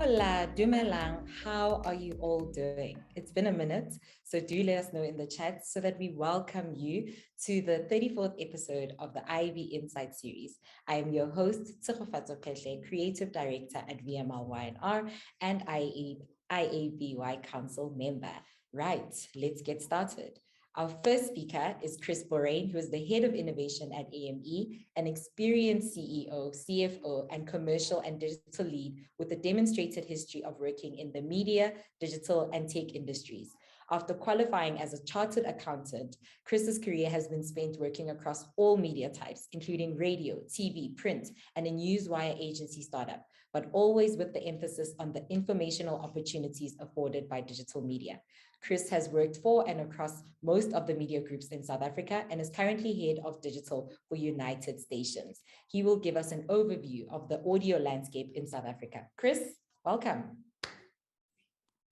Hola, Dumelang, how are you all doing? It's been a minute, so do let us know in the chat so that we welcome you to the 34th episode of the IAB Insight series. I am your host, Tsegofatso Khehle, Creative Director at VMLY&R and IABY Council member. Right, let's get started. Our first speaker is Chris Borain, who is the Head of Innovation at AME, an experienced CEO, CFO, and commercial and digital lead with a demonstrated history of working in the media, digital, and tech industries. After qualifying as a chartered accountant, Chris's career has been spent working across all media types, including radio, TV, print, and a newswire agency startup, but always with the emphasis on the informational opportunities afforded by digital media. Chris has worked for and across most of the media groups in South Africa and is currently head of digital for United Stations. He will give us an overview of the audio landscape in South Africa. Chris, welcome.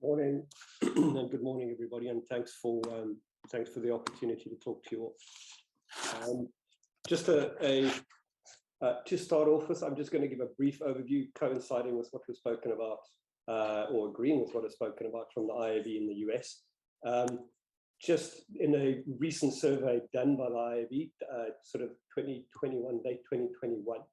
Morning, and good morning, everybody, and thanks for the opportunity to talk to you all. Just to start off with, I'm just going to give a brief overview coinciding with what was spoken about, or agreeing with what was spoken about from the IAB in the US. Just in a recent survey done by the IAB, sort of 2021, late 2021, you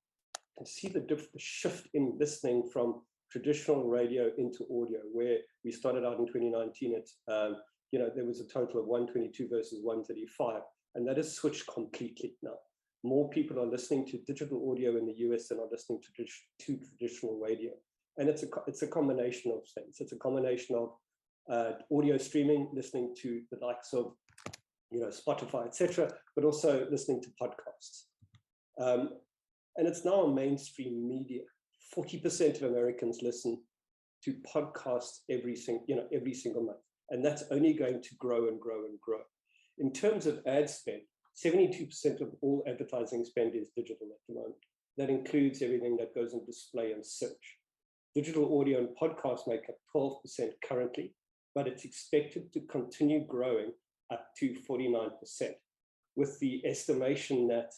can see the shift in listening from traditional radio into audio, where we started out in 2019 at, there was a total of 122 versus 135, and that has switched completely now. More people are listening to digital audio in the US than are listening to traditional radio. And it's a combination of things. It's a combination of audio streaming, listening to the likes of, Spotify, etc., but also listening to podcasts. And it's now a mainstream media. 40% of Americans listen to podcasts every single month, and that's only going to grow and grow and grow. In terms of ad spend, 72% of all advertising spend is digital at the moment. That includes everything that goes in display and search. Digital audio and podcasts make up 12% currently, but it's expected to continue growing up to 49%, with the estimation that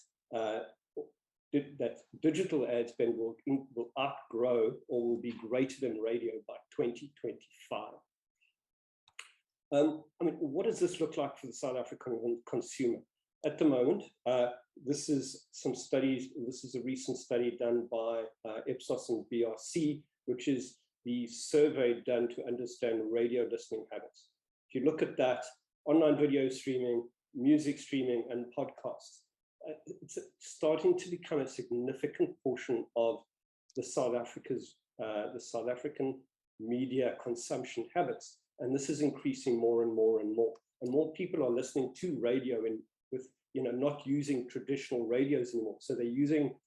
that digital ad spend will outgrow or will be greater than radio by 2025. What does this look like for the South African consumer? At the moment, this is some studies. This is a recent study done by Ipsos and BRC, which is the survey done to understand radio listening habits. If you look at that, online video streaming, music streaming, and podcasts, it's starting to become a significant portion of the South African media consumption habits, and this is increasing more and more and more. And more people are listening to radio with not using traditional radios anymore. So they're using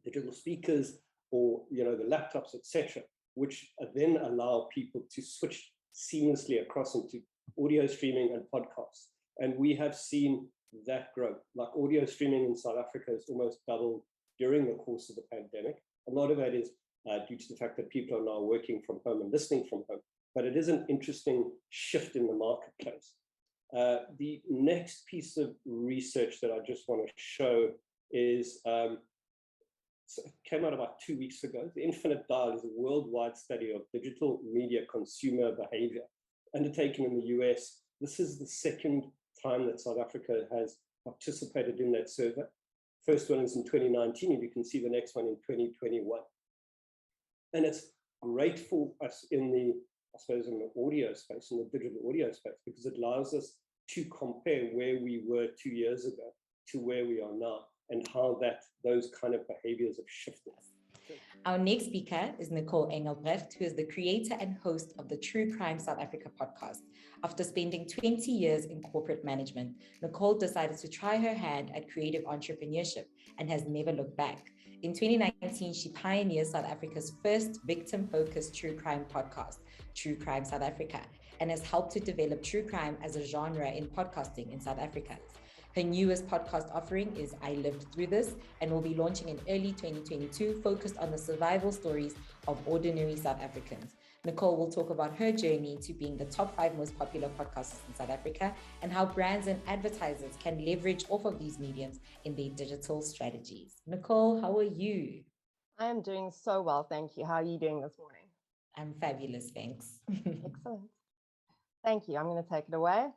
digital speakers or the laptops, etc., which then allow people to switch seamlessly across into audio streaming and podcasts. And we have seen that grow. Like audio streaming in South Africa has almost doubled during the course of the pandemic. A lot of that is due to the fact that people are now working from home and listening from home. But it is an interesting shift in the marketplace. The next piece of research that I just want to show is, it came out about 2 weeks ago. The Infinite Dial is a worldwide study of digital media consumer behavior undertaken in the US. This is the second time that South Africa has participated in that survey. First one is in 2019, and you can see the next one in 2021. And it's great for us in the audio space, in the digital audio space, because it allows us to compare where we were 2 years ago to where we are now, and how those kind of behaviors have shifted. Our next speaker is Nicole Engelbreft, who is the creator and host of the True Crime South Africa podcast. After spending 20 years in corporate management, Nicole decided to try her hand at creative entrepreneurship and has never looked back. In 2019, she pioneered South Africa's first victim-focused true crime podcast, True Crime South Africa, and has helped to develop true crime as a genre in podcasting in South Africa. Her newest podcast offering is I Lived Through This, and will be launching in early 2022, focused on the survival stories of ordinary South Africans. Nicole will talk about her journey to being the top 5 most popular podcasters in South Africa, and how brands and advertisers can leverage off of these mediums in their digital strategies. Nicole, how are you? I am doing so well, thank you. How are you doing this morning? I'm fabulous, thanks. Excellent. Thank you. I'm going to take it away.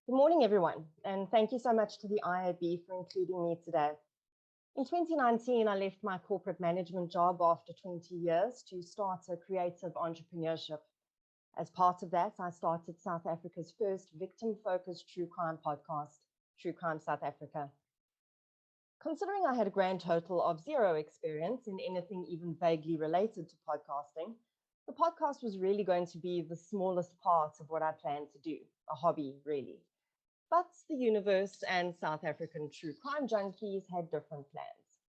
Good morning, everyone, and thank you so much to the IAB for including me today. In 2019, I left my corporate management job after 20 years to start a creative entrepreneurship. As part of that, I started South Africa's first victim-focused true crime podcast, True Crime South Africa. Considering I had a grand total of 0 experience in anything even vaguely related to podcasting, the podcast was really going to be the smallest part of what I planned to do, a hobby, really. But the universe and South African true crime junkies had different plans.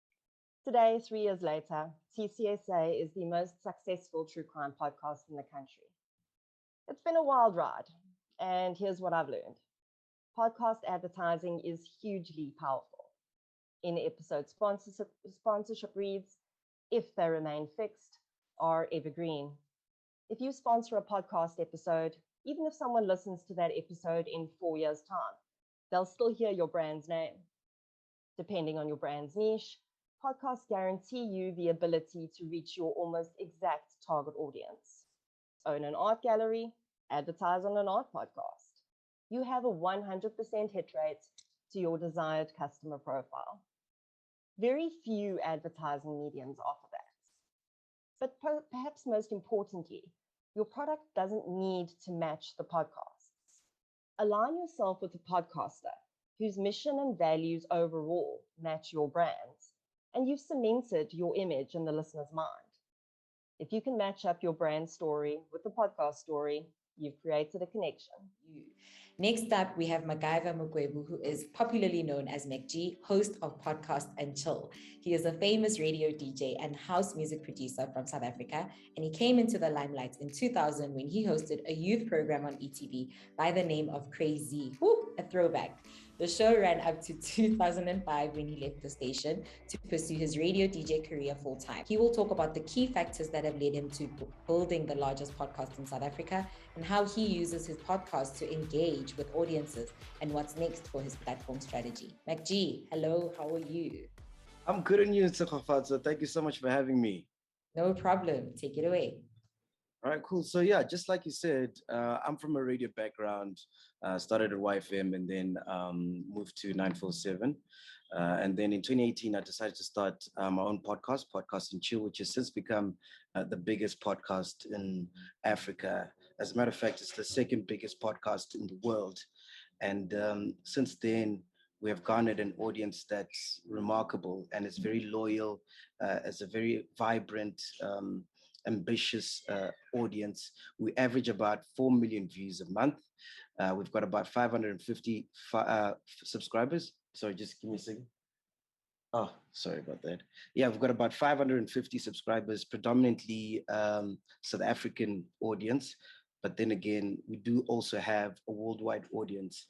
Today, 3 years later, TCSA is the most successful true crime podcast in the country. It's been a wild ride, and here's what I've learned. Podcast advertising is hugely powerful. In-episode sponsorship reads, if they remain fixed, are evergreen. If you sponsor a podcast episode, even if someone listens to that episode in 4 years' time, they'll still hear your brand's name. Depending on your brand's niche, podcasts guarantee you the ability to reach your almost exact target audience. Own an art gallery, advertise on an art podcast. You have a 100% hit rate to your desired customer profile. Very few advertising mediums offer that. But perhaps most importantly, your product doesn't need to match the podcasts. Align yourself with a podcaster whose mission and values overall match your brand's, and you've cemented your image in the listener's mind. If you can match up your brand story with the podcast story, you've created a connection. Next up, we have Muzi Mkhizebu, who is popularly known as McG, host of Podcast and Chill. He is a famous radio DJ and house music producer from South Africa, and he came into the limelight in 2000 when he hosted a youth program on ETV by the name of Crazy. Woo, a throwback. The show ran up to 2005 when he left the station to pursue his radio DJ career full-time. He will talk about the key factors that have led him to building the largest podcast in South Africa and how he uses his podcast to engage with audiences and what's next for his platform strategy. McG, hello, how are you? I'm good on you, Tsekhofadza. Thank you so much for having me. No problem. Take it away. All right, cool. So yeah, just like you said, I'm from a radio background, started at YFM and then moved to 947. And then in 2018, I decided to start my own podcast, Podcast and Chill, which has since become the biggest podcast in Africa. As a matter of fact, it's the second biggest podcast in the world. And since then, we have garnered an audience that's remarkable and it's very loyal. It's a very vibrant, ambitious audience. We average about 4 million views a month. We've got about 550 subscribers. Sorry, just give me a second. Oh, sorry about that. Yeah, we've got about 550 subscribers, predominantly South African audience. But then again, we do also have a worldwide audience.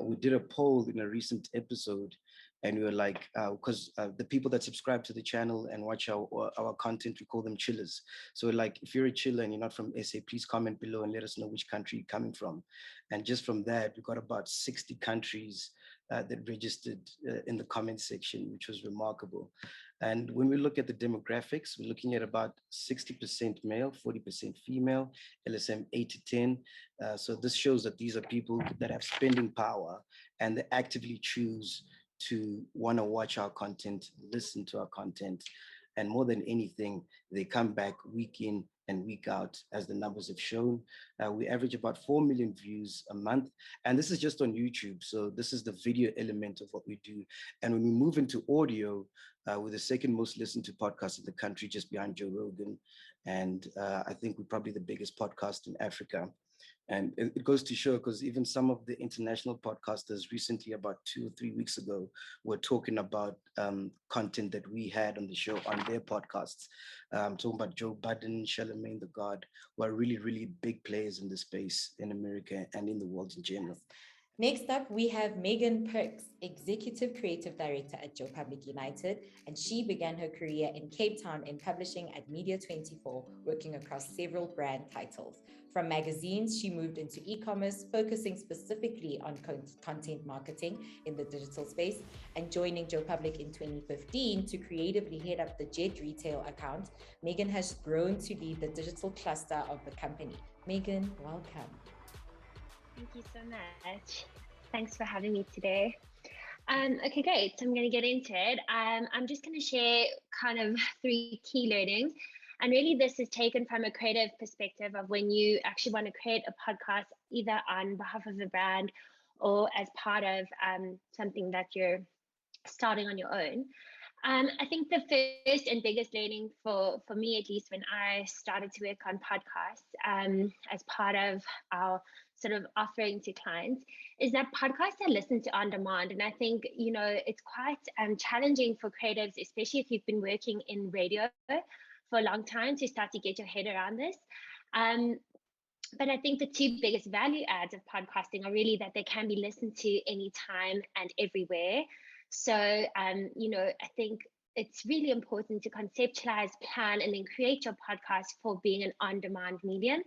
We did a poll in a recent episode and we were like, because the people that subscribe to the channel and watch our content, we call them chillers. So like, if you're a chiller and you're not from SA, please comment below and let us know which country you're coming from. And just from that, we got about 60 countries that registered in the comment section, which was remarkable. And when we look at the demographics, we're looking at about 60% male, 40% female, LSM 8 to 10. So this shows that these are people that have spending power and they actively choose to want to watch our content, listen to our content. And more than anything, they come back week in and week out, as the numbers have shown. We average about 4 million views a month. And this is just on YouTube. So this is the video element of what we do. And when we move into audio, we're the second most listened to podcast in the country, just behind Joe Rogan. And I think we're probably the biggest podcast in Africa. And it goes to show, because even some of the international podcasters recently, about 2 or 3 weeks ago, were talking about content that we had on the show on their podcasts. Talking about Joe Budden, Charlemagne the God, who are really, really big players in the space in America and in the world in general. Next up, we have Megan Perks, Executive Creative Director at Joe Public United, and she began her career in Cape Town in publishing at Media 24, working across several brand titles. From magazines, she moved into e-commerce, focusing specifically on content marketing in the digital space, and joining Joe Public in 2015 to creatively head up the Jet retail account. Megan has grown to lead the digital cluster of the company. Megan, welcome. Thank you so much. Thanks for having me today. Okay, great. So I'm going to get into it. I'm just going to share kind of 3 key learnings. And really, this is taken from a creative perspective of when you actually want to create a podcast, either on behalf of a brand or as part of something that you're starting on your own. I think the first and biggest learning for me, at least when I started to work on podcasts as part of our sort of offering to clients, is that podcasts are listened to on demand. And I think, you know, it's quite challenging for creatives, especially if you've been working in radio for a long time, to start to get your head around this. But I think the 2 biggest value adds of podcasting are really that they can be listened to anytime and everywhere. So, you know, I think it's really important to conceptualize, plan, and then create your podcast for being an on-demand medium.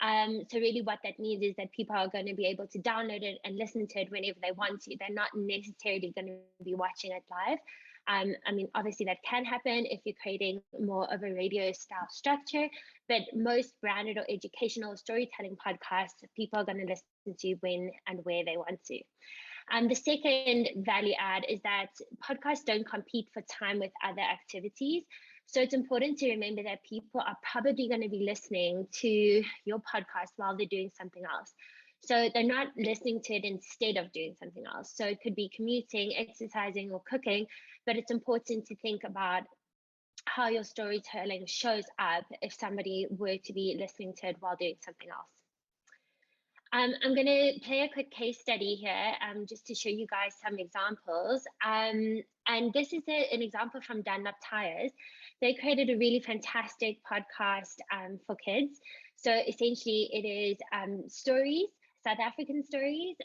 So really what that means is that people are going to be able to download it and listen to it whenever they want to. They're not necessarily going to be watching it live. I mean, obviously that can happen if you're creating more of a radio style structure, but most branded or educational storytelling podcasts, people are going to listen to when and where they want to. The second value add is that podcasts don't compete for time with other activities. So it's important to remember that people are probably going to be listening to your podcast while they're doing something else. So they're not listening to it instead of doing something else. So it could be commuting, exercising, or cooking, but it's important to think about how your storytelling shows up if somebody were to be listening to it while doing something else. I'm going to play a quick case study here just to show you guys some examples. And this is an example from Dunlop Tires. They created a really fantastic podcast for kids. So essentially it is stories, South African stories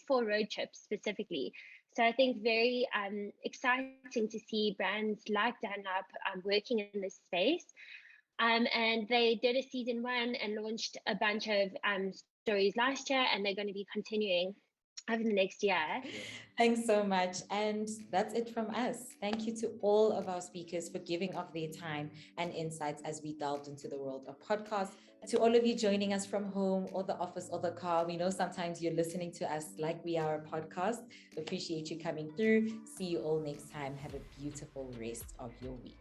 for road trips specifically. So I think very exciting to see brands like Dunlop working in this space. And they did a season 1 and launched a bunch of stories last year, and they're going to be continuing over the next year. Thanks so much. And that's it from us. Thank you to all of our speakers for giving of their time and insights as we delved into the world of podcasts. To all of you joining us from home or the office or the car, we know sometimes you're listening to us like we are a podcast. Appreciate you coming through. See you all next time. Have a beautiful rest of your week.